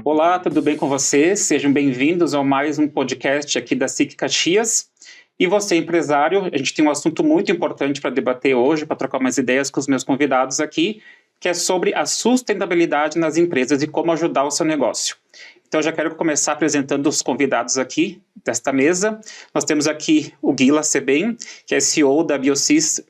Olá, tudo bem com vocês? Sejam bem-vindos a mais um podcast aqui da SIC Caxias. E você, empresário, a gente tem um assunto muito importante para debater hoje, para trocar umas ideias com os meus convidados aqui, que é sobre a sustentabilidade nas empresas e como ajudar o seu negócio. Então, eu já quero começar apresentando os convidados aqui desta mesa. Nós temos aqui o Guila Sebem, que é CEO da Biocis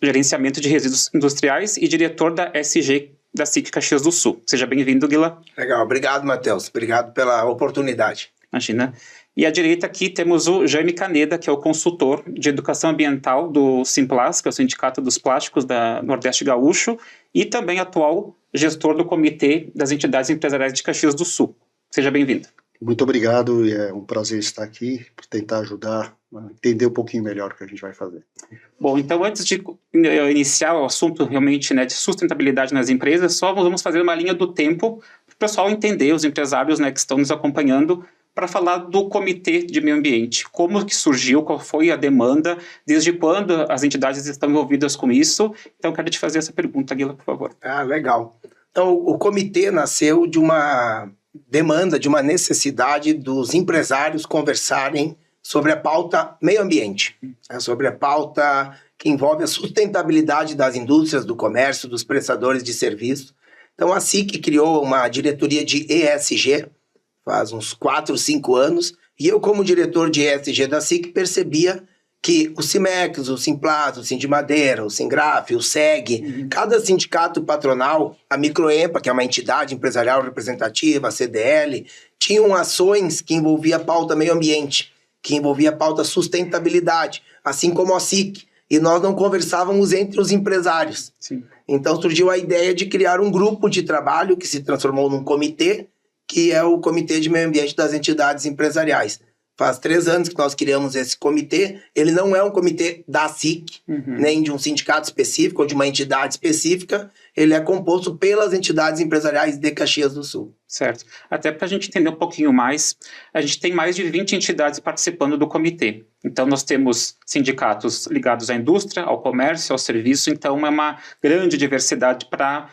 Gerenciamento de Resíduos Industriais e diretor da SG da SIC Caxias do Sul. Seja bem-vindo, Guila. Legal, obrigado, Matheus. Obrigado pela oportunidade. Imagina. E à direita aqui temos o Jaime Caneda, que é o consultor de educação ambiental do Simplas, que é o Sindicato dos Plásticos da Nordeste Gaúcho, e também atual gestor do Comitê das Entidades Empresariais de Caxias do Sul. Seja bem-vindo. Muito obrigado, e é um prazer estar aqui para tentar ajudar a entender um pouquinho melhor o que a gente vai fazer. Bom, então antes de iniciar o assunto realmente, né, de sustentabilidade nas empresas, só vamos fazer uma linha do tempo para o pessoal entender, os empresários, né, que estão nos acompanhando, para falar do Comitê de Meio Ambiente. Como que surgiu, qual foi a demanda, desde quando as entidades estão envolvidas com isso. Então, eu quero te fazer essa pergunta, Guila, por favor. Legal. Então, o comitê nasceu de uma demanda, de uma necessidade dos empresários conversarem sobre a pauta meio ambiente, sobre a pauta que envolve a sustentabilidade das indústrias, do comércio, dos prestadores de serviço. Então, a SIC criou uma diretoria de ESG, faz uns 4, 5 anos, e eu, como diretor de ESG da SIC, percebia que o Cimex, o Simplas, o Sindimadeira, o Singraf, o SEG, cada sindicato patronal, a Microempa, que é uma entidade empresarial representativa, a CDL, tinham ações que envolviam a pauta meio ambiente, que envolvia a pauta sustentabilidade, assim como a SIC, e nós não conversávamos entre os empresários. Sim. Então surgiu a ideia de criar um grupo de trabalho que se transformou num comitê, que é o Comitê de Meio Ambiente das Entidades Empresariais. Faz 3 anos que nós criamos esse comitê. Ele não é um comitê da SIC, nem de um sindicato específico ou de uma entidade específica. Ele é composto pelas entidades empresariais de Caxias do Sul. Certo. Até para a gente entender um pouquinho mais, a gente tem mais de 20 entidades participando do comitê. Então, nós temos sindicatos ligados à indústria, ao comércio, ao serviço. Então, é uma grande diversidade para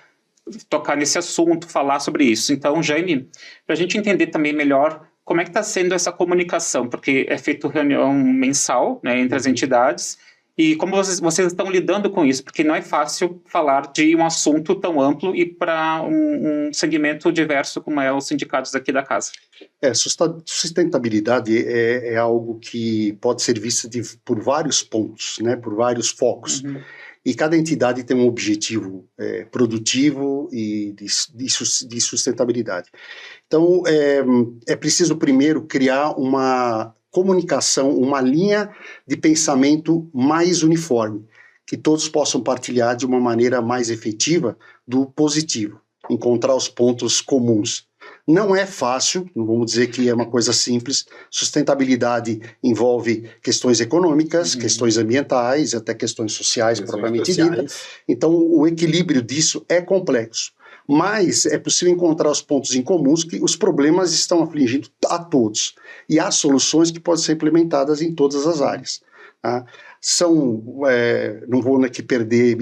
tocar nesse assunto, falar sobre isso. Então, Jaime, para a gente entender também melhor como é que está sendo essa comunicação, porque é feita reunião mensal, né, entre as entidades, e como vocês estão lidando com isso, porque não é fácil falar de um assunto tão amplo e para um segmento diverso como é os sindicatos aqui da casa. Sustentabilidade é algo que pode ser visto por vários pontos, né, por vários focos. E cada entidade tem um objetivo produtivo e de sustentabilidade. Então, é preciso primeiro criar uma comunicação, uma linha de pensamento mais uniforme, que todos possam partilhar de uma maneira mais efetiva do positivo, encontrar os pontos comuns. Não é fácil, não vamos dizer que é uma coisa simples. Sustentabilidade envolve questões econômicas, questões ambientais, até questões sociais propriamente ditas. Então, o equilíbrio disso é complexo. Mas é possível encontrar os pontos em comuns, que os problemas estão afligindo a todos. E há soluções que podem ser implementadas em todas as áreas. Tá? Não vou me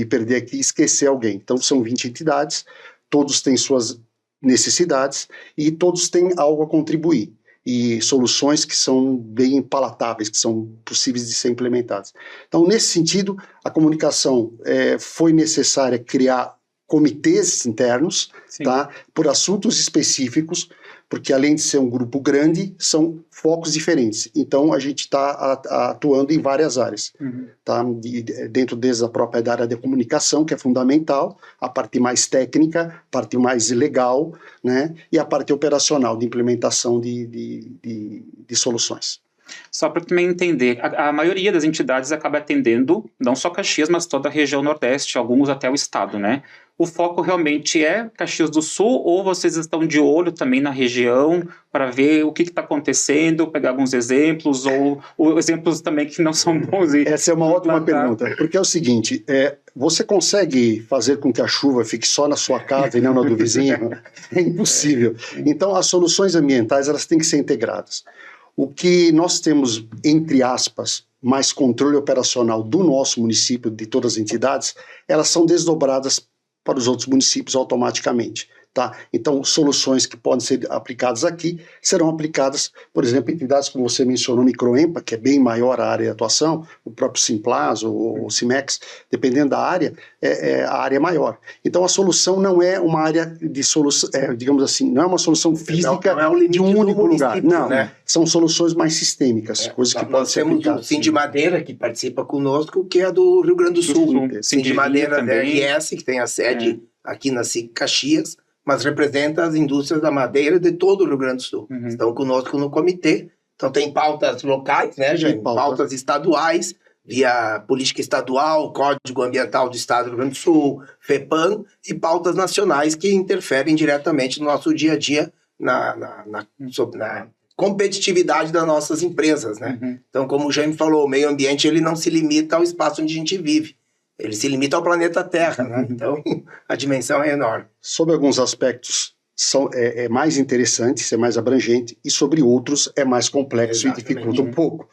perder aqui e esquecer alguém. Então, são 20 entidades, todos têm suas necessidades e todos têm algo a contribuir e soluções que são bem palatáveis, que são possíveis de ser implementadas. Então, nesse sentido, a comunicação foi necessária criar comitês internos, tá, por assuntos específicos, porque além de ser um grupo grande, são focos diferentes. Então, a gente está atuando em várias áreas. Tá? Dentro desde a própria área de comunicação, que é fundamental, a parte mais técnica, a parte mais legal, né? E a parte operacional, de implementação de soluções. Só para também entender, a maioria das entidades acaba atendendo, não só Caxias, mas toda a região Nordeste, alguns até o estado, né? O foco realmente é Caxias do Sul, ou vocês estão de olho também na região para ver o que está acontecendo, pegar alguns exemplos, ou exemplos também que não são bons? Essa é uma ótima pergunta, porque é o seguinte, você consegue fazer com que a chuva fique só na sua casa e não na do vizinho? É impossível. Então, as soluções ambientais, elas têm que ser integradas. O que nós temos, entre aspas, mais controle operacional do nosso município, de todas as entidades, elas são desdobradas para os outros municípios automaticamente. Tá? Então, soluções que podem ser aplicadas aqui serão aplicadas, por exemplo, entidades como você mencionou, Microempa, que é bem maior a área de atuação, o próprio Simplas ou o Cimex, dependendo da área, a área é maior. Então, a solução não é uma área de solução, digamos assim, não é uma solução física não é de um único lugar. Não, né? São soluções mais sistêmicas, coisas que podem ser aplicadas. Nós temos o Sim de Madeira, que participa conosco, que é do Rio Grande do Sul. Sim de Madeira da RS, que tem a sede aqui na SIC Caxias, mas representa as indústrias da madeira de todo o Rio Grande do Sul. Estão conosco no comitê. Então tem pautas locais, né, Jaime? Pautas estaduais, via política estadual, Código Ambiental do Estado do Rio Grande do Sul, FEPAM, e pautas nacionais que interferem diretamente no nosso dia a dia, na competitividade das nossas empresas, né? Então, como o Jaime falou, o meio ambiente ele não se limita ao espaço onde a gente vive. Ele se limita ao planeta Terra, né? Então a dimensão é enorme. Sobre alguns aspectos é mais interessante, é mais abrangente, e sobre outros é mais complexo. Exatamente. E dificulta um pouco.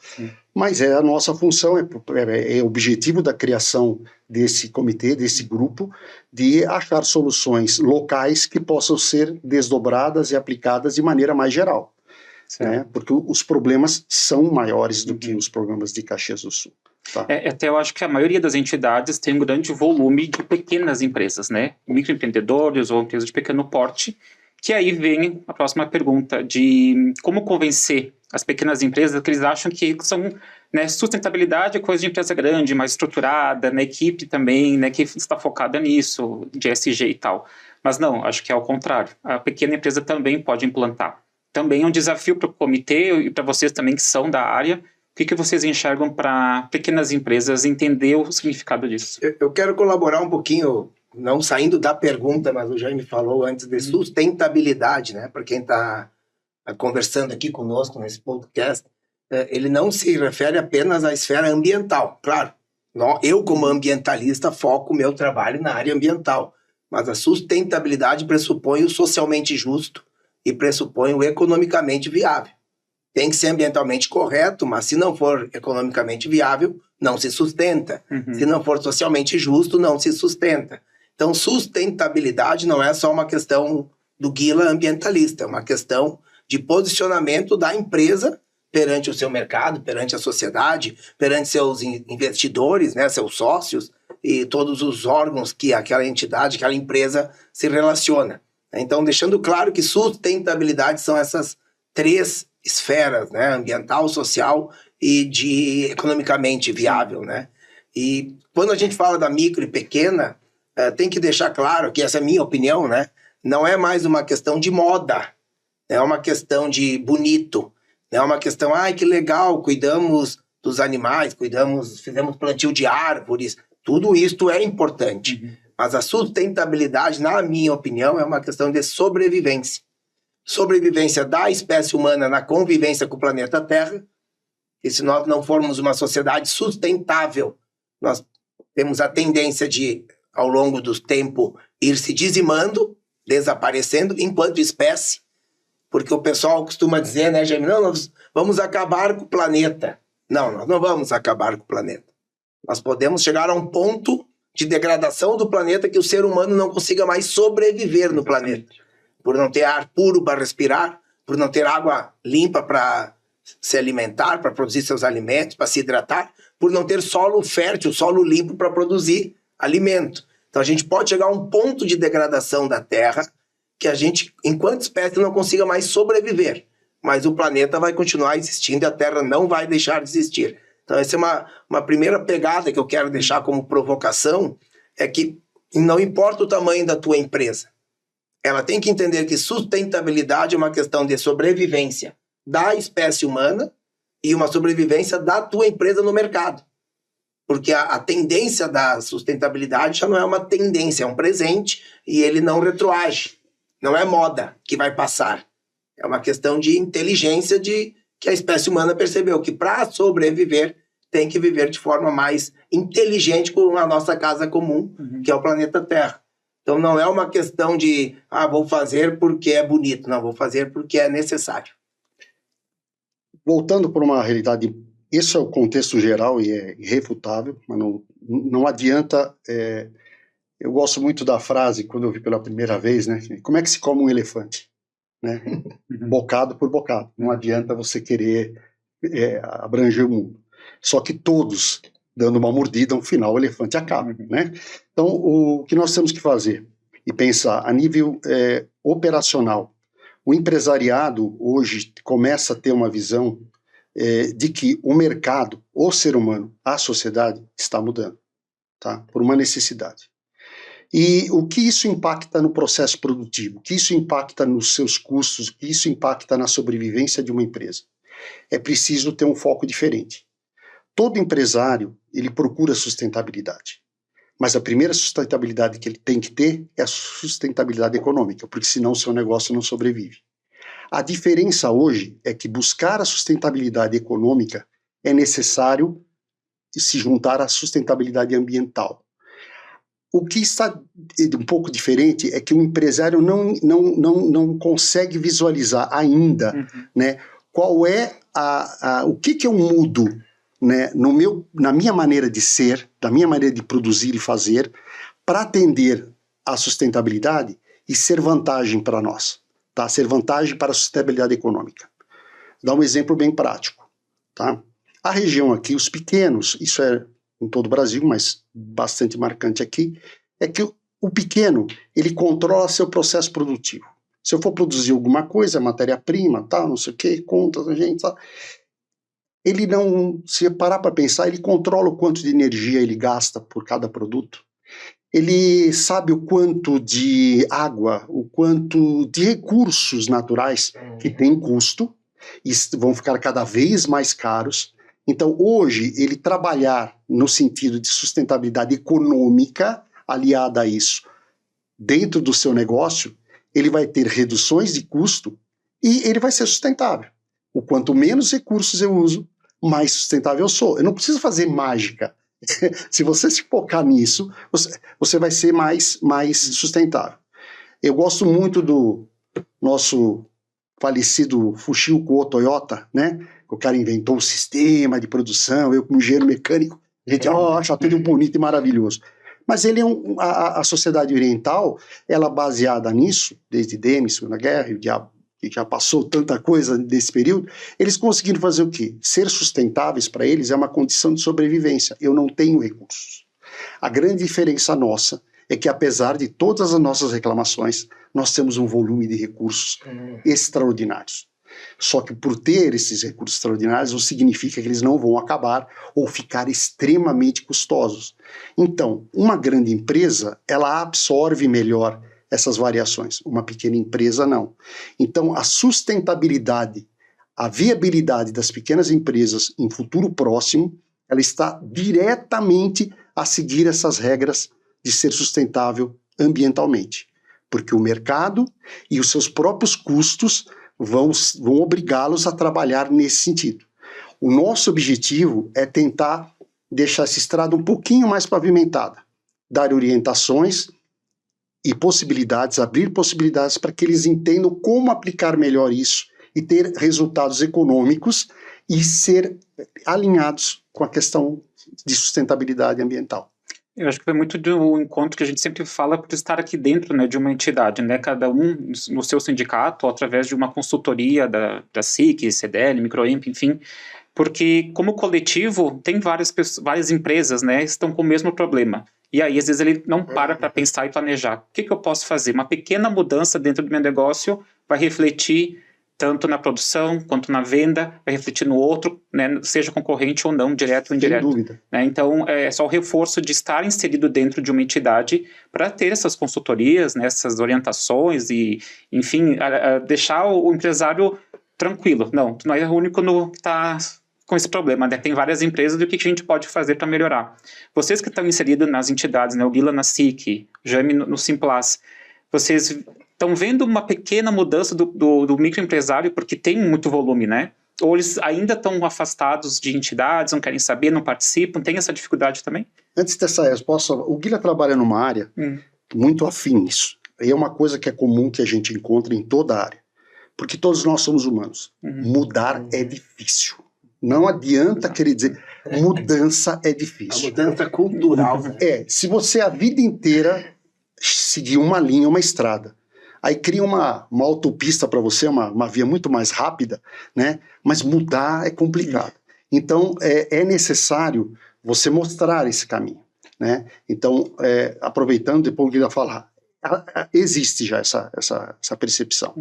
Mas a nossa função, é objetivo da criação desse comitê, desse grupo, de achar soluções locais que possam ser desdobradas e aplicadas de maneira mais geral. Né? Porque os problemas são maiores do que os problemas de Caxias do Sul. Tá. Até eu acho que a maioria das entidades tem um grande volume de pequenas empresas, né? Microempreendedores ou empresas de pequeno porte, que aí vem a próxima pergunta de como convencer as pequenas empresas que eles acham que são, né, sustentabilidade é coisa de empresa grande, mais estruturada, na equipe também, né, que está focada nisso, de ESG e tal. Mas não, acho que é ao contrário. A pequena empresa também pode implantar. Também é um desafio para o comitê e para vocês também que são da área. O que vocês enxergam para pequenas empresas entender o significado disso? Eu quero colaborar um pouquinho, não saindo da pergunta, mas o Jaime falou antes de sustentabilidade, né? Para quem está conversando aqui conosco nesse podcast, ele não se refere apenas à esfera ambiental. Claro, eu como ambientalista foco o meu trabalho na área ambiental, mas a sustentabilidade pressupõe o socialmente justo e pressupõe o economicamente viável. Tem que ser ambientalmente correto, mas se não for economicamente viável, não se sustenta. Se não for socialmente justo, não se sustenta. Então, sustentabilidade não é só uma questão do guila ambientalista, é uma questão de posicionamento da empresa perante o seu mercado, perante a sociedade, perante seus investidores, né, seus sócios e todos os órgãos que aquela entidade, aquela empresa se relaciona. Então, deixando claro que sustentabilidade são essas três esferas, né? Ambiental, social e de economicamente viável, né? E quando a gente fala da micro e pequena, tem que deixar claro que essa é a minha opinião, né? Não é mais uma questão de moda, é uma questão de bonito, é uma questão, que legal, cuidamos dos animais, fizemos plantio de árvores, tudo isso é importante. Mas a sustentabilidade, na minha opinião, é uma questão de sobrevivência. Sobrevivência da espécie humana na convivência com o planeta Terra, e se nós não formos uma sociedade sustentável, nós temos a tendência de, ao longo do tempo, ir se dizimando, desaparecendo, enquanto espécie, porque o pessoal costuma dizer, né, Jaime, não, nós vamos acabar com o planeta. Não, nós não vamos acabar com o planeta. Nós podemos chegar a um ponto de degradação do planeta que o ser humano não consiga mais sobreviver no planeta. Por não ter ar puro para respirar, por não ter água limpa para se alimentar, para produzir seus alimentos, para se hidratar, por não ter solo fértil, solo limpo para produzir alimento. Então a gente pode chegar a um ponto de degradação da Terra que a gente, enquanto espécie, não consiga mais sobreviver. Mas o planeta vai continuar existindo e a Terra não vai deixar de existir. Então essa é uma primeira pegada que eu quero deixar como provocação, é que não importa o tamanho da tua empresa, ela tem que entender que sustentabilidade é uma questão de sobrevivência da espécie humana e uma sobrevivência da tua empresa no mercado. Porque a tendência da sustentabilidade já não é uma tendência, é um presente e ele não retroage. Não é moda que vai passar. É uma questão de inteligência que a espécie humana percebeu que para sobreviver tem que viver de forma mais inteligente com a nossa casa comum, que é o planeta Terra. Então não é uma questão de, vou fazer porque é bonito. Não, vou fazer porque é necessário. Voltando para uma realidade esse é o contexto geral e é irrefutável, mas não adianta. Eu gosto muito da frase, quando eu vi pela primeira vez, né? Como é que se come um elefante? Né? Bocado por bocado. Não adianta você querer abranger o mundo. Só que todos, dando uma mordida, no final o elefante acaba. Né? Então, o que nós temos que fazer? E pensar a nível operacional. O empresariado hoje começa a ter uma visão de que o mercado, o ser humano, a sociedade está mudando, tá? Por uma necessidade. E o que isso impacta no processo produtivo? O que isso impacta nos seus custos? O que isso impacta na sobrevivência de uma empresa? É preciso ter um foco diferente. Todo empresário, ele procura sustentabilidade. Mas a primeira sustentabilidade que ele tem que ter é a sustentabilidade econômica, porque senão o seu negócio não sobrevive. A diferença hoje é que buscar a sustentabilidade econômica é necessário se juntar à sustentabilidade ambiental. O que está um pouco diferente é que o empresário não consegue visualizar ainda, né, qual é o que eu mudo, né, na minha maneira de ser, da minha maneira de produzir e fazer, para atender à sustentabilidade e ser vantagem para nós, tá? Ser vantagem para a sustentabilidade econômica. Dá um exemplo bem prático, tá? A região aqui, os pequenos, isso é em todo o Brasil, mas bastante marcante aqui, é que o pequeno, ele controla seu processo produtivo. Se eu for produzir alguma coisa, matéria-prima, tal, não sei o que, contas, a gente, tal, ele não, se parar para pensar, ele controla o quanto de energia ele gasta por cada produto. Ele sabe o quanto de água, o quanto de recursos naturais que tem custo e vão ficar cada vez mais caros. Então, hoje, ele trabalhar no sentido de sustentabilidade econômica aliada a isso dentro do seu negócio, ele vai ter reduções de custo e ele vai ser sustentável. O quanto menos recursos eu uso, mais sustentável eu sou. Eu não preciso fazer mágica. Se você se focar nisso, você vai ser mais sustentável. Eu gosto muito do nosso falecido Fushio Toyota, né? O cara inventou um sistema de produção, eu como engenheiro mecânico, a gente acha tudo bonito e maravilhoso. Mas ele é a sociedade oriental, ela baseada nisso, desde Deme, Segunda Guerra, e o diabo que já passou tanta coisa nesse período, eles conseguiram fazer o quê? Ser sustentáveis para eles é uma condição de sobrevivência. Eu não tenho recursos. A grande diferença nossa é que, apesar de todas as nossas reclamações, nós temos um volume de recursos extraordinários. Só que por ter esses recursos extraordinários, não significa que eles não vão acabar ou ficar extremamente custosos. Então, uma grande empresa, ela absorve melhor essas variações. Uma pequena empresa, não. Então, a sustentabilidade, a viabilidade das pequenas empresas em futuro próximo, ela está diretamente a seguir essas regras de ser sustentável ambientalmente. Porque o mercado e os seus próprios custos vão obrigá-los a trabalhar nesse sentido. O nosso objetivo é tentar deixar essa estrada um pouquinho mais pavimentada, dar orientações e possibilidades, abrir possibilidades para que eles entendam como aplicar melhor isso e ter resultados econômicos e ser alinhados com a questão de sustentabilidade ambiental. Eu acho que foi muito do encontro que a gente sempre fala por estar aqui dentro, né, de uma entidade, né, cada um no seu sindicato, ou através de uma consultoria da SIC, CDL, Microemp, enfim, porque como coletivo tem várias empresas, né, estão com o mesmo problema. E aí, às vezes, ele não para pensar e planejar. O que eu posso fazer? Uma pequena mudança dentro do meu negócio vai refletir tanto na produção quanto na venda, vai refletir no outro, né, seja concorrente ou não, direto ou indireto. Sem dúvida. Né? Então, é só o reforço de estar inserido dentro de uma entidade para ter essas consultorias, né, essas orientações e, enfim, deixar o empresário tranquilo. Não, tu não é o único que está com esse problema, né? Tem várias empresas, do que a gente pode fazer para melhorar. Vocês que estão inseridos nas entidades, né, o Guila na SIC, o Jaime no Simplas, vocês estão vendo uma pequena mudança do microempresário porque tem muito volume, né? Ou eles ainda estão afastados de entidades, não querem saber, não participam, tem essa dificuldade também? Antes dessa resposta, o Guila trabalha numa área muito afim nisso. E é uma coisa que é comum que a gente encontra em toda a área. Porque todos nós somos humanos. Mudar é difícil. Não adianta querer dizer, mudança é A difícil. mudança cultural. Né? Se você a vida inteira seguir uma linha, uma estrada, aí cria uma autopista para você, uma via muito mais rápida, né? Mas mudar é complicado. Então, é necessário você mostrar esse caminho, né? Então, aproveitando, depois eu queria falar, existe já essa percepção,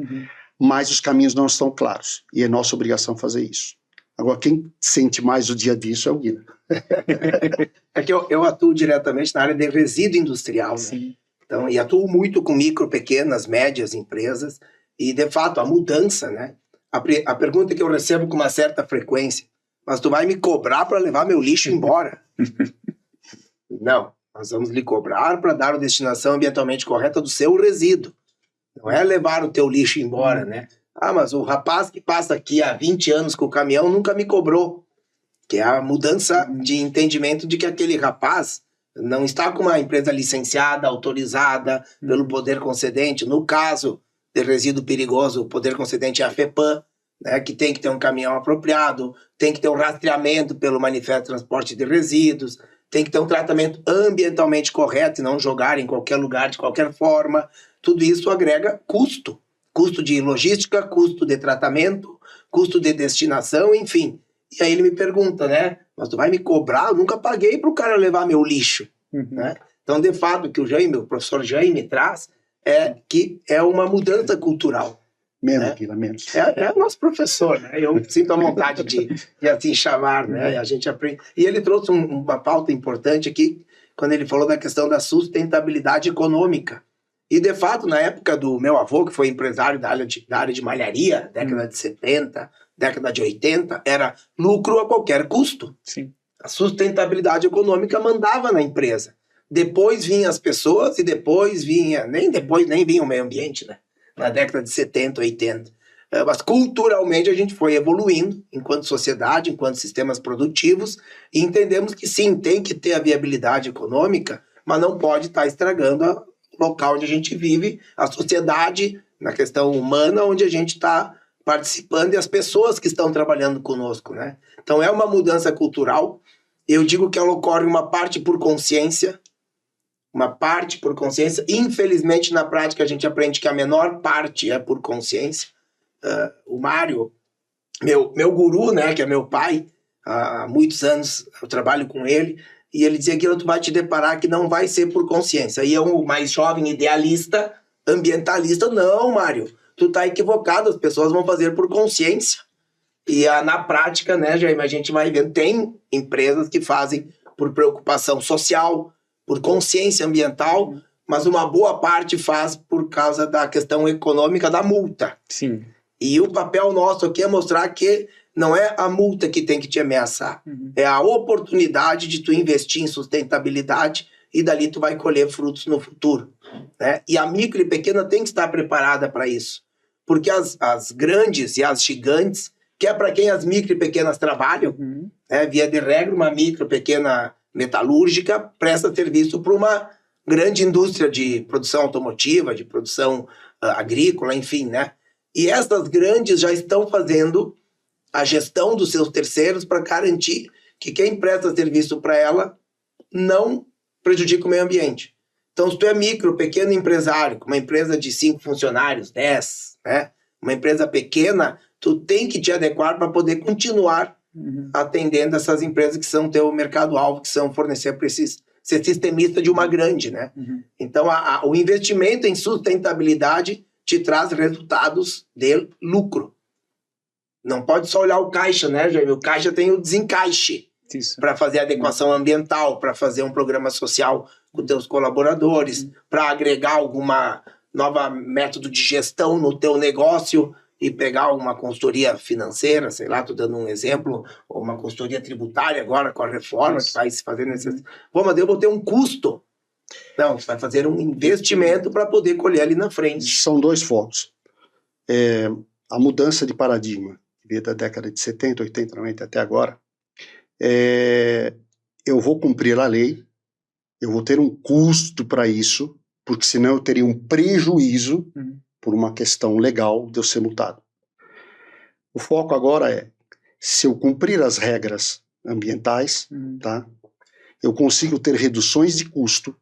mas os caminhos não estão claros, e é nossa obrigação fazer isso. Agora, quem sente mais o dia disso é o Guilherme. É que eu atuo diretamente na área de resíduo industrial, né? Então, e atuo muito com micro, pequenas, médias empresas, e de fato a mudança, né? A pergunta que eu recebo com uma certa frequência, mas tu vai me cobrar para levar meu lixo embora? Não, nós vamos lhe cobrar para dar a destinação ambientalmente correta do seu resíduo. Não é levar o teu lixo embora, né? Ah, mas o rapaz que passa aqui há 20 anos com o caminhão nunca me cobrou. Que é a mudança de entendimento de que aquele rapaz não está com uma empresa licenciada, autorizada pelo poder concedente. No caso de resíduo perigoso, o poder concedente é a FEPAM, né, que tem que ter um caminhão apropriado, tem que ter um rastreamento pelo Manifesto de Transporte de Resíduos, tem que ter um tratamento ambientalmente correto e não jogar em qualquer lugar, de qualquer forma. Tudo isso agrega custo. Custo de logística, custo de tratamento, custo de destinação, enfim. E aí ele me pergunta, né? Mas tu vai me cobrar? Eu nunca paguei para o cara levar meu lixo. Né? Então, de fato, o que o professor Jaime traz é que é uma mudança cultural. Menos, né? menos. É o nosso professor, né? Eu sinto a vontade de assim chamar, né? A gente aprende. E ele trouxe uma pauta importante aqui, quando ele falou da questão da sustentabilidade econômica. E, de fato, na época do meu avô, que foi empresário da área de malharia, década de 70, década de 80, era lucro a qualquer custo. Sim. A sustentabilidade econômica mandava na empresa. Depois vinham as pessoas e depois vinha o meio ambiente, né? Na década de 70, 80. Mas culturalmente a gente foi evoluindo enquanto sociedade, enquanto sistemas produtivos, e entendemos que sim, tem que ter a viabilidade econômica, mas não pode estar estragando o local onde a gente vive, a sociedade, na questão humana, onde a gente está participando e as pessoas que estão trabalhando conosco, né? Então é uma mudança cultural. Eu digo que ela ocorre uma parte por consciência. Infelizmente, na prática, a gente aprende que a menor parte é por consciência. O Mário, meu guru, né, que é meu pai, há muitos anos eu trabalho com ele, e ele dizia que tu vai te deparar que não vai ser por consciência. E eu, mais jovem, idealista, ambientalista, não, Mário, tu tá equivocado, as pessoas vão fazer por consciência. E na prática, né, Jaime, a gente vai vendo, tem empresas que fazem por preocupação social, por consciência ambiental, mas uma boa parte faz por causa da questão econômica da multa. Sim. E o papel nosso aqui é mostrar que não é a multa que tem que te ameaçar, é a oportunidade de tu investir em sustentabilidade e dali tu vai colher frutos no futuro. Né? E a micro e pequena tem que estar preparada para isso, porque as grandes e as gigantes, que é para quem as micro e pequenas trabalham, né? Via de regra, uma micro e pequena metalúrgica presta serviço para uma grande indústria de produção automotiva, de produção agrícola, enfim, né? E essas grandes já estão fazendo a gestão dos seus terceiros para garantir que quem presta serviço para ela não prejudica o meio ambiente. Então, se tu é micro, pequeno empresário, com uma empresa de 5 funcionários, 10, né? Uma empresa pequena, tu tem que te adequar para poder continuar atendendo essas empresas que são teu mercado-alvo, que são fornecer para ser sistemista de uma grande, né? Então, o investimento em sustentabilidade te traz resultados de lucro. Não pode só olhar o caixa, né, Jaime? O caixa tem o desencaixe para fazer adequação ambiental, para fazer um programa social com teus colaboradores, para agregar alguma nova método de gestão no teu negócio e pegar uma consultoria financeira, sei lá, estou dando um exemplo, ou uma consultoria tributária agora com a reforma que vai se fazer necessário. Pô, mas eu vou ter um custo. Não, você vai fazer um investimento para poder colher ali na frente. São dois focos. A mudança de paradigma, que veio da década de 70, 80, 90 até agora, eu vou cumprir a lei, eu vou ter um custo para isso, porque senão eu teria um prejuízo por uma questão legal de eu ser multado. O foco agora Se eu cumprir as regras ambientais, tá? Eu consigo ter reduções de custo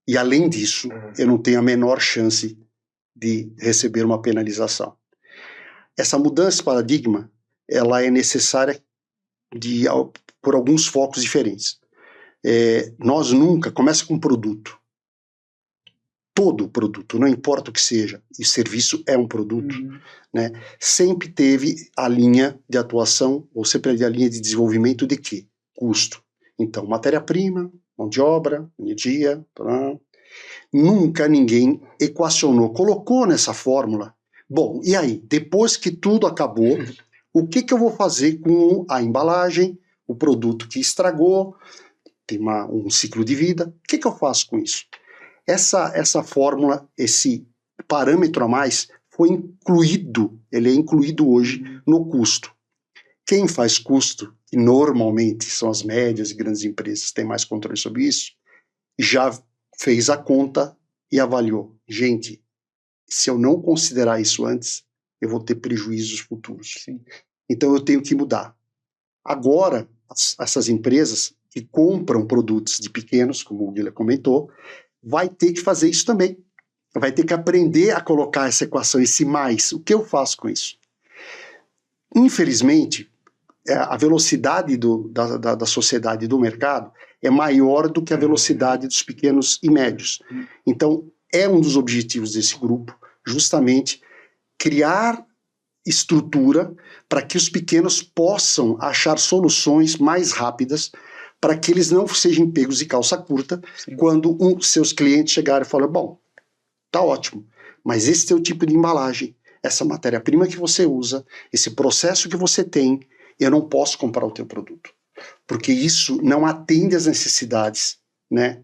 e, além disso, eu não tenho a menor chance de receber uma penalização. Essa mudança de paradigma, ela é necessária por alguns focos diferentes. Nós nunca, começa com um produto. Todo produto, não importa o que seja, e serviço é um produto, né? Sempre teve a linha de atuação, ou sempre a linha de desenvolvimento de quê? Custo. Então, matéria-prima, mão de obra, energia, nunca ninguém equacionou, colocou nessa fórmula. Bom, e aí, depois que tudo acabou, o que eu vou fazer com a embalagem, o produto que estragou, tem um ciclo de vida, o que eu faço com isso? Essa fórmula, esse parâmetro a mais, ele é incluído hoje no custo. Quem faz custo, que normalmente são as médias e grandes empresas, têm mais controle sobre isso, já fez a conta e avaliou. Gente, se eu não considerar isso antes, eu vou ter prejuízos futuros. Sim. Então eu tenho que mudar. Agora, essas empresas que compram produtos de pequenos, como o Guilherme comentou, vai ter que fazer isso também. Vai ter que aprender a colocar essa equação, esse mais. O que eu faço com isso? Infelizmente, a velocidade da sociedade e do mercado é maior do que a velocidade dos pequenos e médios. Então, é um dos objetivos desse grupo, justamente, criar estrutura para que os pequenos possam achar soluções mais rápidas para que eles não sejam pegos de calça curta. Sim. Quando seus clientes chegarem e falarem, bom, tá ótimo, mas esse teu tipo de embalagem, essa matéria-prima que você usa, esse processo que você tem, eu não posso comprar o teu produto, porque isso não atende às necessidades, né,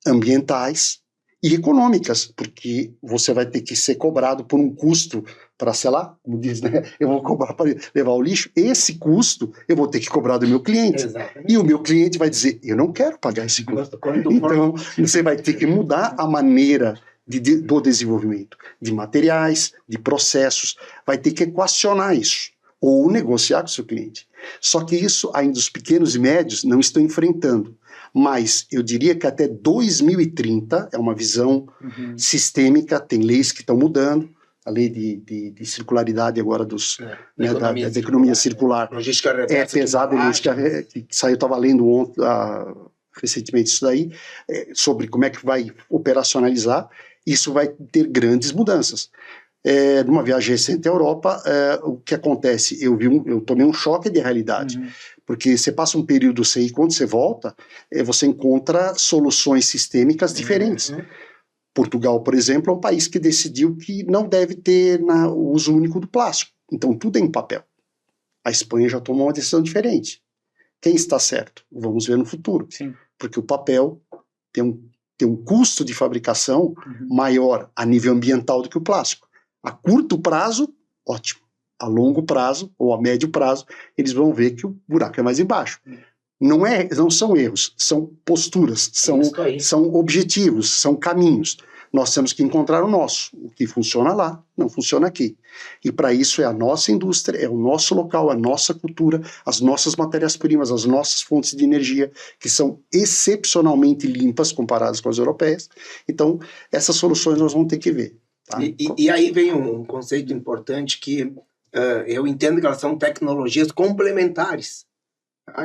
ambientais e econômicas, porque você vai ter que ser cobrado por um custo para, sei lá, como diz, né, eu vou cobrar para levar o lixo, esse custo eu vou ter que cobrar do meu cliente. Exatamente. E o meu cliente vai dizer, eu não quero pagar esse custo. Então, você vai ter que mudar a maneira do desenvolvimento de materiais, de processos, vai ter que equacionar isso, ou negociar com o seu cliente. Só que isso ainda os pequenos e médios não estão enfrentando. Mas eu diria que até 2030 é uma visão sistêmica, tem leis que estão mudando, a lei de circularidade agora da economia circular é pesada, que saiu, estava lendo recentemente isso daí, sobre como é que vai operacionalizar. Isso vai ter grandes mudanças. Numa viagem recente à Europa, o que acontece? Eu tomei um choque de realidade, porque você passa um período sem e quando você volta, você encontra soluções sistêmicas diferentes. Portugal, por exemplo, é um país que decidiu que não deve ter o uso único do plástico. Então, tudo é em papel. A Espanha já tomou uma decisão diferente. Quem está certo? Vamos ver no futuro. Sim. Porque o papel tem um custo de fabricação maior a nível ambiental do que o plástico. A curto prazo, ótimo. A longo prazo, ou a médio prazo, eles vão ver que o buraco é mais embaixo. Não são erros, são posturas, são objetivos, são caminhos. Nós temos que encontrar o nosso. O que funciona lá, não funciona aqui. E para isso é a nossa indústria, é o nosso local, a nossa cultura, as nossas matérias-primas, as nossas fontes de energia, que são excepcionalmente limpas comparadas com as europeias. Então, essas soluções nós vamos ter que ver. Tá? E aí vem um conceito importante que eu entendo que elas são tecnologias complementares.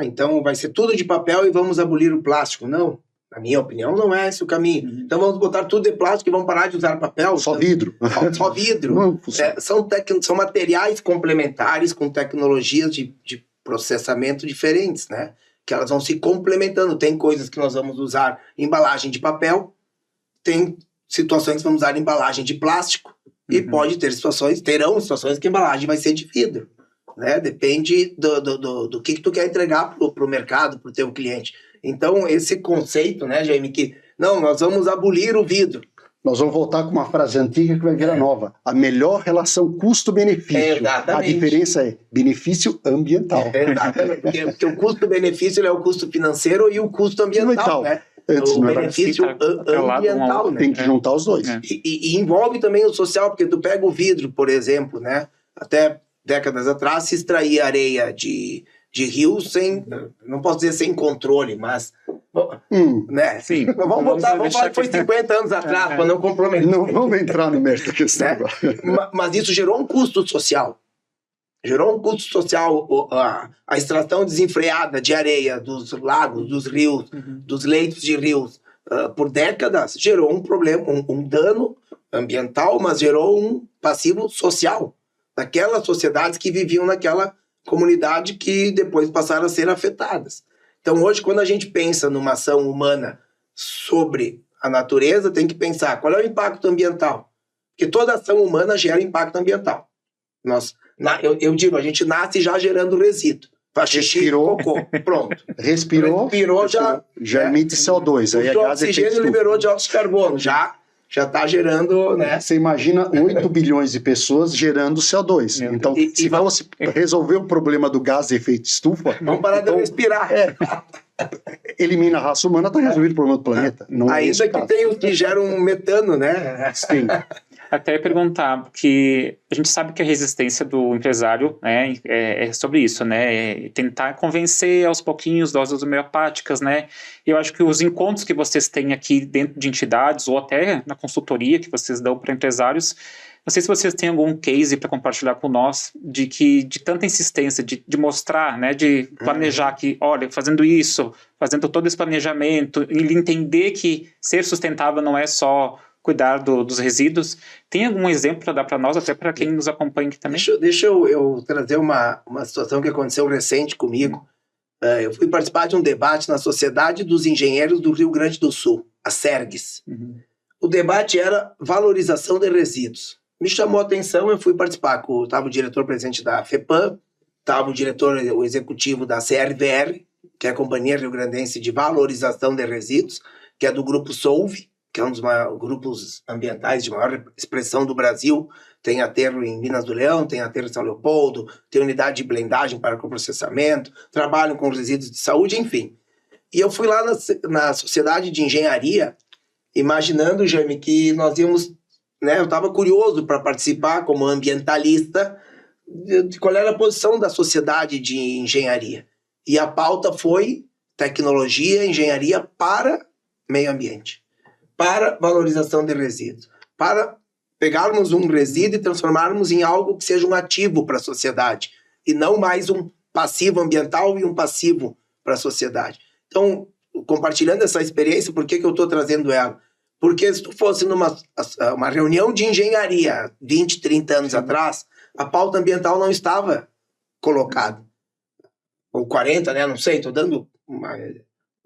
Então vai ser tudo de papel e vamos abolir o plástico. Não, na minha opinião, não é esse o caminho. Então vamos botar tudo de plástico e vamos parar de usar papel. Só vidro. Só vidro. Não, são materiais complementares com tecnologias de processamento diferentes, né? Que elas vão se complementando. Tem coisas que nós vamos usar embalagem de papel, tem situações que vamos usar embalagem de plástico e terão situações que a embalagem vai ser de vidro. Né? Depende do que tu quer entregar pro mercado, pro teu cliente. Então, esse conceito, né, Jaime, que não, nós vamos abolir o vidro. Nós vamos voltar com uma frase antiga que vai virar nova. A melhor relação custo-benefício. Exatamente. A diferença é benefício ambiental. Exatamente. Porque o custo-benefício é o custo financeiro e o custo ambiental, né? O benefício ambiental, né? Tem que juntar os dois. E envolve também o social, porque tu pega o vidro, por exemplo, né? Até décadas atrás, se extraía areia de rios sem, não posso dizer sem controle, mas... Né? Sim. Vamos falar que foi 50 anos atrás, para não comprometer. Não vamos entrar no mérito da questão agora. Mas isso gerou um custo social. Gerou um custo social, a extração desenfreada de areia dos lagos, dos rios, dos leitos de rios, por décadas, gerou um problema, um dano ambiental, mas gerou um passivo social daquelas sociedades que viviam naquela comunidade que depois passaram a ser afetadas. Então, hoje, quando a gente pensa numa ação humana sobre a natureza, tem que pensar qual é o impacto ambiental. Porque toda ação humana gera impacto ambiental. Eu digo, a gente nasce já gerando resíduo. Faz xixi, Respirou. cocô, pronto. Respirou, já emite CO2. Aí o oxigênio liberou dióxido de carbono, já está gerando, né? Você imagina 8 bilhões de pessoas gerando CO2. Então, se fosse resolver o problema do gás de efeito estufa... Vamos parar de respirar. Elimina a raça humana, está resolvido o problema do planeta. Não ainda que tem os que geram metano, né? Sim. Até perguntar, porque a gente sabe que a resistência do empresário, né, é sobre isso, né, é tentar convencer aos pouquinhos doses homeopáticas, né, e eu acho que os encontros que vocês têm aqui dentro de entidades, ou até na consultoria que vocês dão para empresários, não sei se vocês têm algum case para compartilhar com nós, de tanta insistência, de mostrar, né, de planejar que, olha, fazendo isso, fazendo todo esse planejamento, ele entender que ser sustentável não é só cuidar dos resíduos. Tem algum exemplo para dar para nós, até para quem nos acompanha aqui também? Deixa eu trazer uma situação que aconteceu recente comigo. Eu fui participar de um debate na Sociedade dos Engenheiros do Rio Grande do Sul, a SERGS. O debate era valorização de resíduos. Me chamou a atenção, eu fui participar. Estava o diretor-presidente da FEPAM, estava o executivo da CRVR, que é a Companhia Rio Grandense de Valorização de Resíduos, que é do grupo Solve, que é um dos grupos ambientais de maior expressão do Brasil. Tem aterro em Minas do Leão, tem aterro em São Leopoldo, tem unidade de blendagem para coprocessamento, trabalham com resíduos de saúde, enfim. E eu fui lá na Sociedade de Engenharia, imaginando, Jaime, que nós íamos... Né, eu estava curioso para participar como ambientalista de qual era a posição da Sociedade de Engenharia. E a pauta foi tecnologia, engenharia para meio ambiente, para valorização de resíduos, para pegarmos um resíduo e transformarmos em algo que seja um ativo para a sociedade, e não mais um passivo ambiental e um passivo para a sociedade. Então, compartilhando essa experiência, por que eu estou trazendo ela? Porque se tu fosse numa uma reunião de engenharia 20, 30 anos atrás, a pauta ambiental não estava colocada. Ou 40, né? Não sei, estou dando...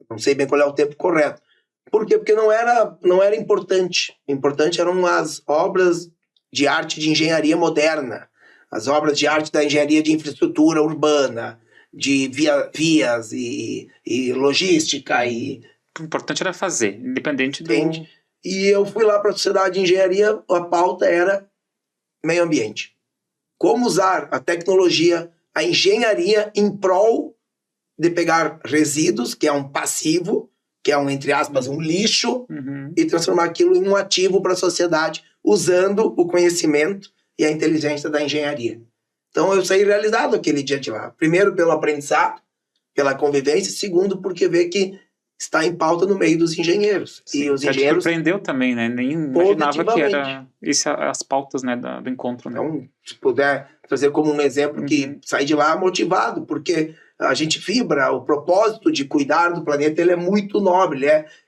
não sei bem qual é o tempo correto. Por quê? Porque não era importante. Importante eram as obras de arte de engenharia moderna, as obras de arte da engenharia de infraestrutura urbana, de vias e logística. O importante era fazer, independente do... Entende? E eu fui lá para a Sociedade de Engenharia, a pauta era meio ambiente. Como usar a tecnologia, a engenharia em prol de pegar resíduos, que é um passivo, que é um, entre aspas, um lixo, e transformar aquilo em um ativo para a sociedade, usando o conhecimento e a inteligência da engenharia. Então eu saí realizado aquele dia de lá. Primeiro pelo aprendizado, pela convivência, segundo porque vê que está em pauta no meio dos engenheiros. Sim, e os engenheiros... surpreendeu também, né? Nem imaginava que era as pautas, né, do encontro. Né? Então, se puder trazer como um exemplo que saí de lá motivado, porque a gente vibra, o propósito de cuidar do planeta, ele é muito nobre,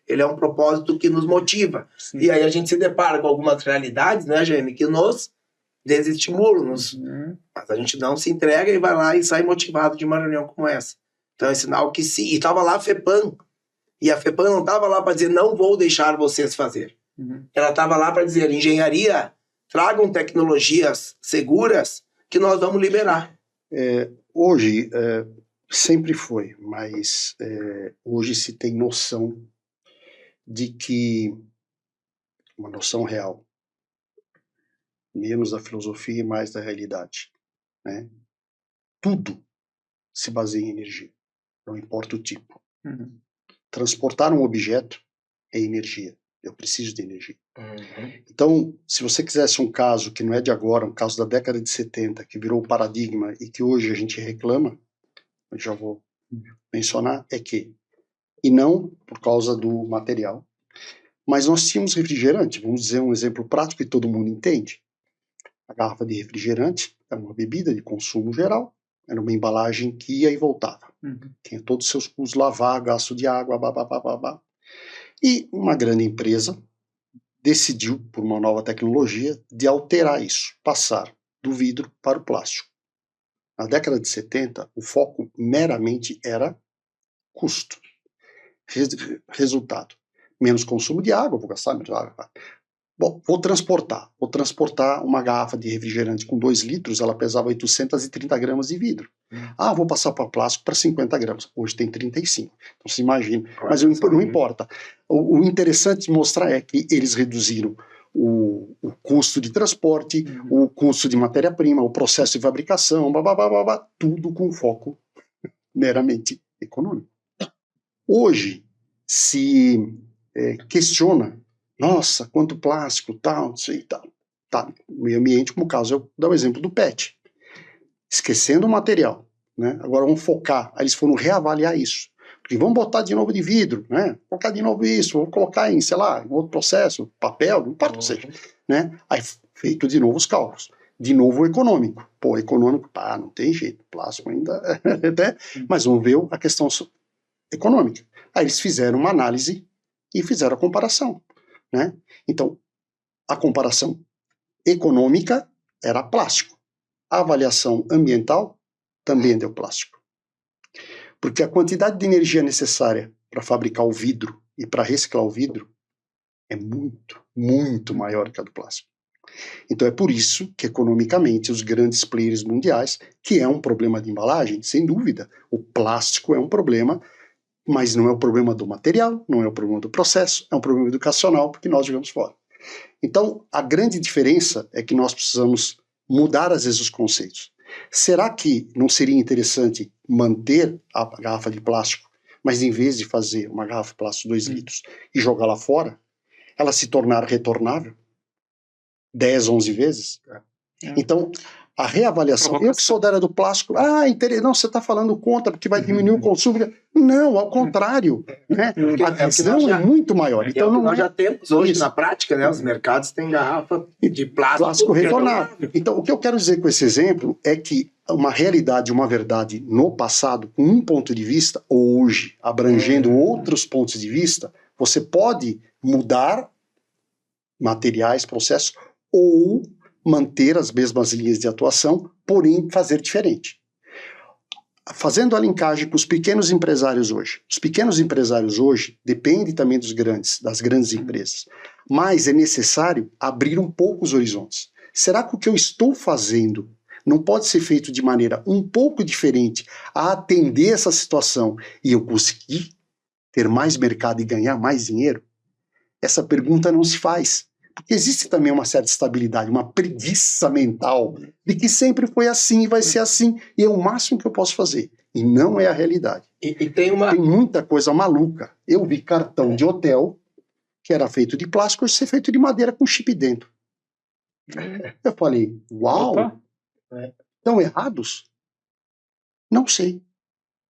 ele é um propósito que nos motiva. Sim. E aí a gente se depara com algumas realidades, né, Jaime, que nos desestimulam, mas a gente não se entrega e vai lá e sai motivado de uma reunião como essa. Então é sinal que sim. E estava lá a FEPAM, e a FEPAM não estava lá para dizer, não vou deixar vocês fazer. Ela estava lá para dizer, engenharia, tragam tecnologias seguras que nós vamos liberar. Hoje, sempre foi, mas hoje se tem noção de que, uma noção real, menos da filosofia e mais da realidade, né? Tudo se baseia em energia, não importa o tipo. Transportar um objeto é energia. Eu preciso de energia. Uhum. Então, se você quisesse um caso que não é de agora, um caso da década de 70, que virou paradigma e que hoje a gente reclama, eu já vou mencionar, é que, e não por causa do material, mas nós tínhamos refrigerante, vamos dizer um exemplo prático que todo mundo entende. A garrafa de refrigerante era uma bebida de consumo geral, era uma embalagem que ia e voltava. Tinha todos os seus custos, lavar, gasto de água, babá. E uma grande empresa decidiu, por uma nova tecnologia, de alterar isso, passar do vidro para o plástico. Na década de 70, o foco meramente era custo. Resultado, menos consumo de água, vou gastar menos água. Bom, vou transportar uma garrafa de refrigerante com 2 litros, ela pesava 830 gramas de vidro. Vou passar para plástico para 50 gramas. Hoje tem 35. Então se imagina. Mas não importa. O interessante de mostrar é que eles reduziram o custo de transporte, o custo de matéria-prima, o processo de fabricação, tudo com foco meramente econômico. Hoje se questiona, nossa, quanto plástico, tal, isso aí, tal. Tá, no meio ambiente, como caso, eu dou o exemplo do PET. Esquecendo o material, né? Agora vamos focar, aí eles foram reavaliar isso. Porque vamos botar de novo de vidro, né? Colocar de novo isso, vou colocar em, sei lá, em outro processo, papel, não importa o que seja, né? Aí feito de novo os cálculos. De novo o econômico. Pô, econômico, não tem jeito, plástico ainda, né? Mas vamos ver a questão econômica. Aí eles fizeram uma análise e fizeram a comparação, né? Então, a comparação econômica era plástico. A avaliação ambiental também deu plástico. Porque a quantidade de energia necessária para fabricar o vidro e para reciclar o vidro é muito, muito maior que a do plástico. Então é por isso que economicamente os grandes players mundiais, que é um problema de embalagem, sem dúvida, o plástico é um problema, mas não é o problema do material, não é o problema do processo, é um problema educacional, porque nós jogamos fora. Então, a grande diferença é que nós precisamos mudar, às vezes, os conceitos. Será que não seria interessante manter a garrafa de plástico, mas em vez de fazer uma garrafa de plástico de 2 litros e jogar lá fora, ela se tornar retornável 10, 11 vezes? Então, a reavaliação, eu que sou da área do plástico, não, você está falando contra porque vai diminuir o consumo. Não, ao contrário, né? A visão é muito maior. Então, nós já temos hoje na prática, né? Os mercados têm garrafa de plástico retornável. Então, o que eu quero dizer com esse exemplo é que uma realidade, uma verdade no passado, com um ponto de vista, ou hoje, abrangendo outros pontos de vista, você pode mudar materiais, processos, ou manter as mesmas linhas de atuação, porém fazer diferente. Fazendo a linkagem com os pequenos empresários hoje. Os pequenos empresários hoje dependem também das grandes empresas, mas é necessário abrir um pouco os horizontes. Será que o que eu estou fazendo não pode ser feito de maneira um pouco diferente a atender essa situação e eu conseguir ter mais mercado e ganhar mais dinheiro? Essa pergunta não se faz. Porque existe também uma certa estabilidade, uma preguiça mental de que sempre foi assim e vai ser assim, e é o máximo que eu posso fazer. E não é a realidade. E tem muita coisa maluca. Eu vi cartão de hotel que era feito de plástico, hoje ser feito de madeira com chip dentro. Eu falei, uau! Estão errados? Não sei.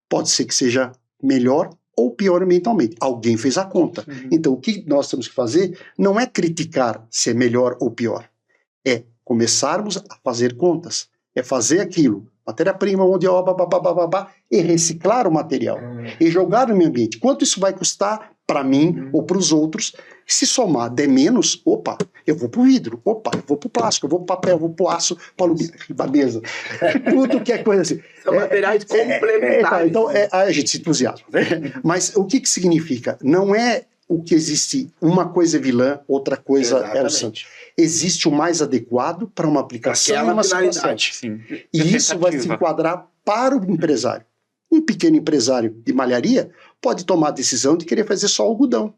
Pode ser que seja melhor ou pior ambientalmente. Alguém fez a conta. Então, o que nós temos que fazer não é criticar se é melhor ou pior. É começarmos a fazer contas. É fazer aquilo, matéria-prima, mão de obra, e reciclar o material. E jogar no meio ambiente. Quanto isso vai custar para mim ou para os outros? Se somar der menos, eu vou pro vidro, eu vou pro plástico, eu vou pro papel, eu vou pro aço, para alumínio, pra mesa. Tudo que é coisa assim. São materiais complementares. Então, a gente se entusiasma. Mas o que significa? Não é o que existe, uma coisa é vilã, outra coisa é o santo. Existe o mais adequado para uma aplicação e uma situação. E isso vai se enquadrar para o empresário. Um pequeno empresário de malharia pode tomar a decisão de querer fazer só algodão.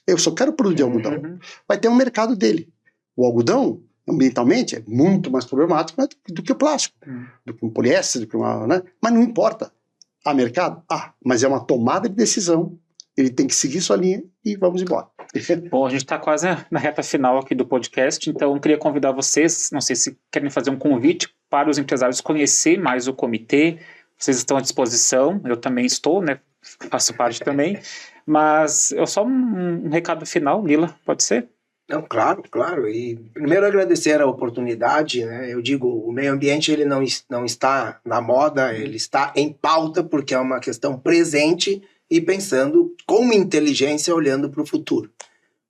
Eu só quero produzir algodão. Vai ter um mercado dele. O algodão, ambientalmente, é muito mais problemático do que o plástico, do que um poliéster, do que uma, né? Mas não importa. Há mercado? Mas é uma tomada de decisão ele tem que seguir sua linha e vamos embora. Bom, a gente está quase na reta final aqui do podcast, então eu queria convidar vocês, não sei se querem fazer um convite para os empresários conhecer mais o comitê. Vocês estão à disposição, eu também estou, né? Faço parte também, mas eu só um recado final, Lila, pode ser? Não, claro, claro. E primeiro agradecer a oportunidade, né? Eu digo, o meio ambiente ele não está na moda, ele está em pauta porque é uma questão presente e pensando com inteligência, olhando para o futuro.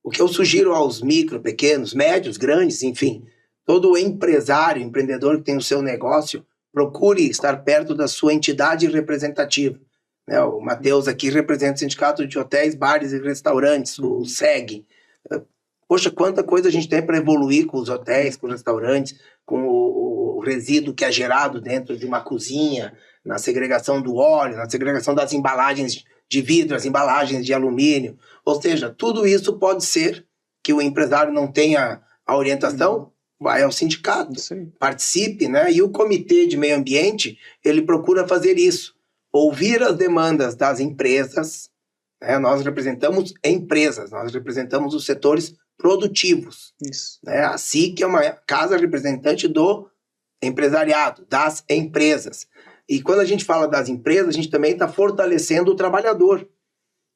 O que eu sugiro aos micro, pequenos, médios, grandes, enfim, todo empresário, empreendedor que tem o seu negócio, procure estar perto da sua entidade representativa. Né? O Matheus aqui representa o Sindicato de Hotéis, Bares e Restaurantes, o SEG. Poxa, quanta coisa a gente tem para evoluir com os hotéis, com os restaurantes, com o resíduo que é gerado dentro de uma cozinha, na segregação do óleo, na segregação das embalagens de vidro, as embalagens de alumínio. Ou seja, tudo isso pode ser que o empresário não tenha a orientação, vai ao sindicato, participe, né? E o comitê de meio ambiente, ele procura fazer isso, ouvir as demandas das empresas, né? Nós representamos empresas, nós representamos os setores produtivos. Isso. Né? A SIC é uma casa representante do empresariado, das empresas. E quando a gente fala das empresas, a gente também está fortalecendo o trabalhador.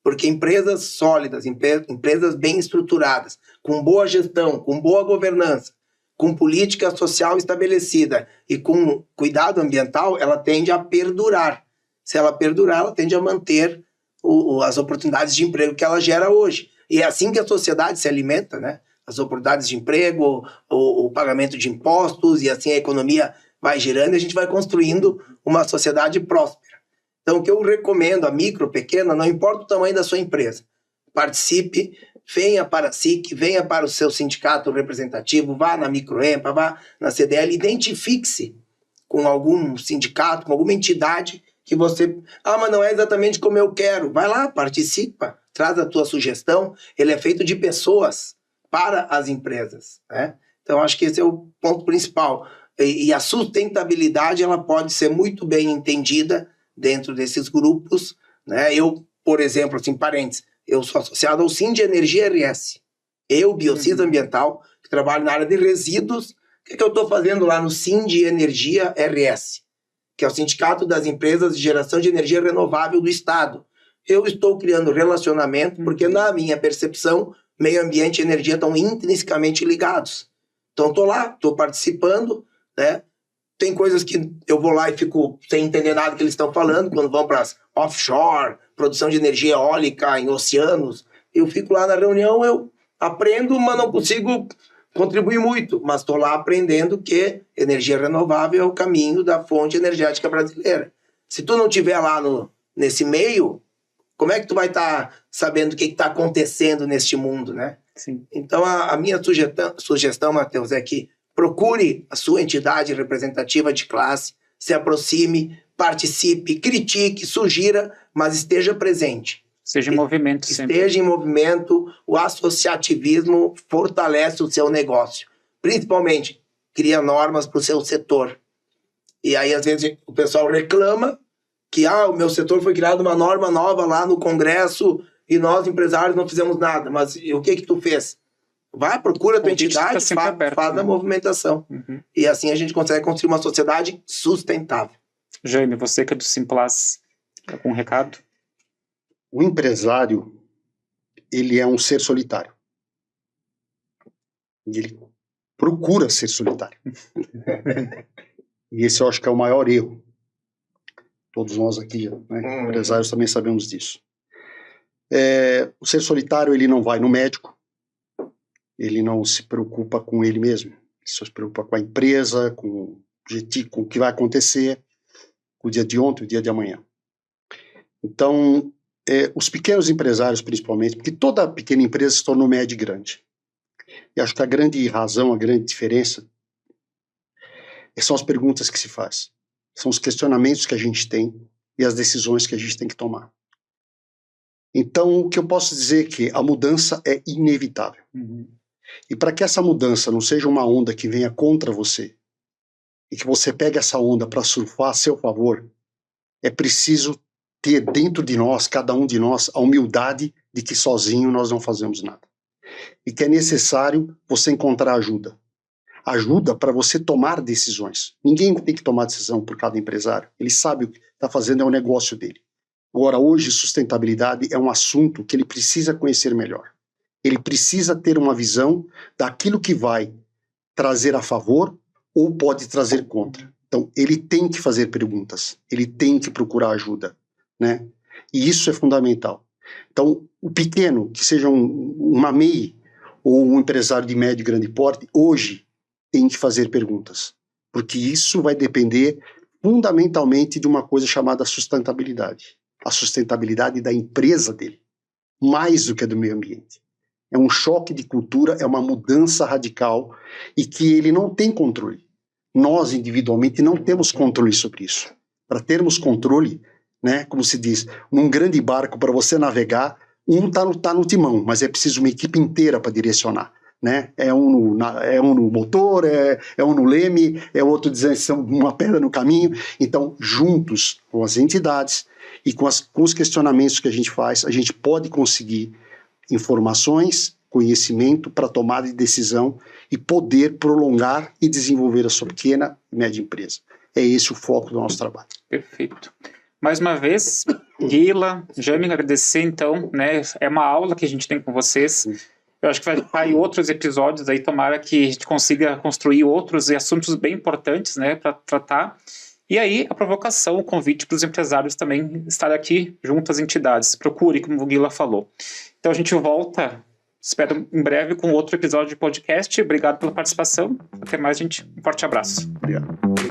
Porque empresas sólidas, empresas bem estruturadas, com boa gestão, com boa governança, com política social estabelecida e com cuidado ambiental, ela tende a perdurar. Se ela perdurar, ela tende a manter as oportunidades de emprego que ela gera hoje. E é assim que a sociedade se alimenta, né? As oportunidades de emprego, o pagamento de impostos, e assim a economia vai girando e a gente vai construindo uma sociedade próspera. Então, o que eu recomendo a micro, pequena, não importa o tamanho da sua empresa, participe, venha para a SIC, venha para o seu sindicato representativo, vá na Microempa, vá na CDL, identifique-se com algum sindicato, com alguma entidade que você... mas não é exatamente como eu quero. Vai lá, participa, traz a tua sugestão. Ele é feito de pessoas para as empresas, né? Então, acho que esse é o ponto principal. E a sustentabilidade, ela pode ser muito bem entendida dentro desses grupos, né? Eu, por exemplo, assim, parênteses, eu sou associado ao Sind Energia RS. Eu, biocida ambiental, que trabalho na área de resíduos. O que eu estou fazendo lá no Sind Energia RS? Que é o Sindicato das Empresas de Geração de Energia Renovável do Estado. Eu estou criando relacionamento porque, na minha percepção, meio ambiente e energia estão intrinsecamente ligados. Então, estou lá, estou participando, né? Tem coisas que eu vou lá e fico sem entender nada que eles estão falando, quando vão para as offshore, produção de energia eólica em oceanos. Eu fico lá na reunião, eu aprendo, mas não consigo contribuir muito. Mas estou lá aprendendo que energia renovável é o caminho da fonte energética brasileira. Se tu não estiver lá nesse meio, como é que tu vai estar sabendo o que está acontecendo neste mundo, né? Sim. Então, a minha sugestão, Matheus, é que procure a sua entidade representativa de classe, se aproxime, participe, critique, sugira, mas esteja presente. Seja em movimento sempre. Esteja em movimento. O associativismo fortalece o seu negócio. Principalmente, cria normas para o seu setor. E aí, às vezes, o pessoal reclama que o meu setor foi criado uma norma nova lá no Congresso e nós, empresários, não fizemos nada. Mas o que tu fez? Vai, procura a tua entidade, faz a movimentação. E assim a gente consegue construir uma sociedade sustentável. Jaime, você que é do Simplas, algum recado? O empresário, ele é um ser solitário. E ele procura ser solitário. E esse eu acho que é o maior erro. Todos nós aqui, né, empresários, também sabemos disso. O ser solitário, ele não vai no médico, ele não se preocupa com ele mesmo, ele se preocupa com a empresa, com o que vai acontecer, com o dia de ontem, o dia de amanhã. Então, os pequenos empresários, principalmente, porque toda pequena empresa se torna média e grande. E acho que a grande razão, a grande diferença são as perguntas que se faz, são os questionamentos que a gente tem e as decisões que a gente tem que tomar. Então, o que eu posso dizer é que a mudança é inevitável. E para que essa mudança não seja uma onda que venha contra você e que você pegue essa onda para surfar a seu favor, é preciso ter dentro de nós, cada um de nós, a humildade de que sozinho nós não fazemos nada. E que é necessário você encontrar ajuda. Ajuda para você tomar decisões. Ninguém tem que tomar decisão por cada empresário. Ele sabe o que está fazendo, é o negócio dele. Agora, hoje, sustentabilidade é um assunto que ele precisa conhecer melhor. Ele precisa ter uma visão daquilo que vai trazer a favor ou pode trazer contra. Então, ele tem que fazer perguntas, ele tem que procurar ajuda, né? E isso é fundamental. Então, o pequeno, que seja uma MEI ou um empresário de médio e grande porte, hoje tem que fazer perguntas, porque isso vai depender fundamentalmente de uma coisa chamada sustentabilidade. A sustentabilidade da empresa dele, mais do que do meio ambiente. É um choque de cultura, é uma mudança radical e que ele não tem controle. Nós, individualmente, não temos controle sobre isso. Para termos controle, né, como se diz, num grande barco, para você navegar, um tá no timão, mas é preciso uma equipe inteira para direcionar. Né? É um no motor, é um no leme, é outro dizendo que são uma pedra no caminho. Então, juntos com as entidades e com os questionamentos que a gente faz, a gente pode conseguir informações, conhecimento para tomada de decisão e poder prolongar e desenvolver a sua pequena e média empresa. É esse o foco do nosso trabalho. Perfeito. Mais uma vez, Guila, Jame, agradecer então, né? É uma aula que a gente tem com vocês. Eu acho que vai sair outros episódios aí, tomara que a gente consiga construir outros assuntos bem importantes, né, para tratar. E aí, a provocação, o convite para os empresários também estarem aqui junto às entidades. Procure, como o Guila falou. Então a gente volta, espero em breve, com outro episódio de podcast. Obrigado pela participação. Até mais, gente. Um forte abraço. Obrigado.